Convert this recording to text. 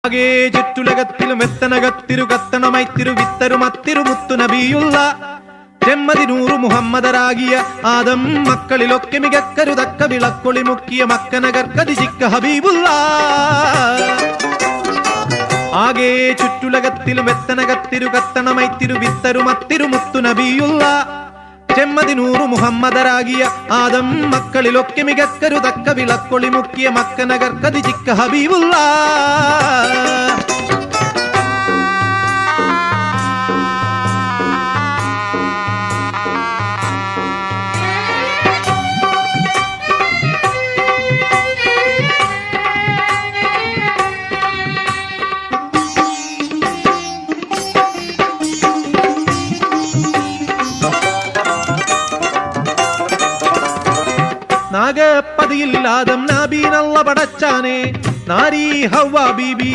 ആകെ ചുറ്റുലകത്തിലും എത്തനകത്തിരു കത്തണമൈത്തിരു വിത്തരുമത്തിരു മുത്തു നബിയുള്ള ജമ്മദിനൂറു മുഹമ്മദരാകിയ ആദം മക്കളിലൊക്കെ മികക്കരുതക്ക വിളക്കൊളി മുക്കിയ മക്കനകർക്കതിജിക്ക ഹബീബുള്ള ആകെ ചുറ്റുലകത്തിലും എത്തനകത്തിരു കത്തണമൈത്തിരു വിത്തരുമത്തിരു മുത്തു നബിയുള്ള ജമ്മദിനൂറു മുഹമ്മദരാകിയ ആദം മക്കളിലൊക്കെ മികക്കരുതക്ക വിളക്കൊളി മുക്കിയ മക്കനകർക്കതിജിക്ക ഹബീബുള്ള നാഗപ്പതിയിൽ ആദം നബീനല്ല പടച്ചാനെ നാരി ഹവ്വ ബീബി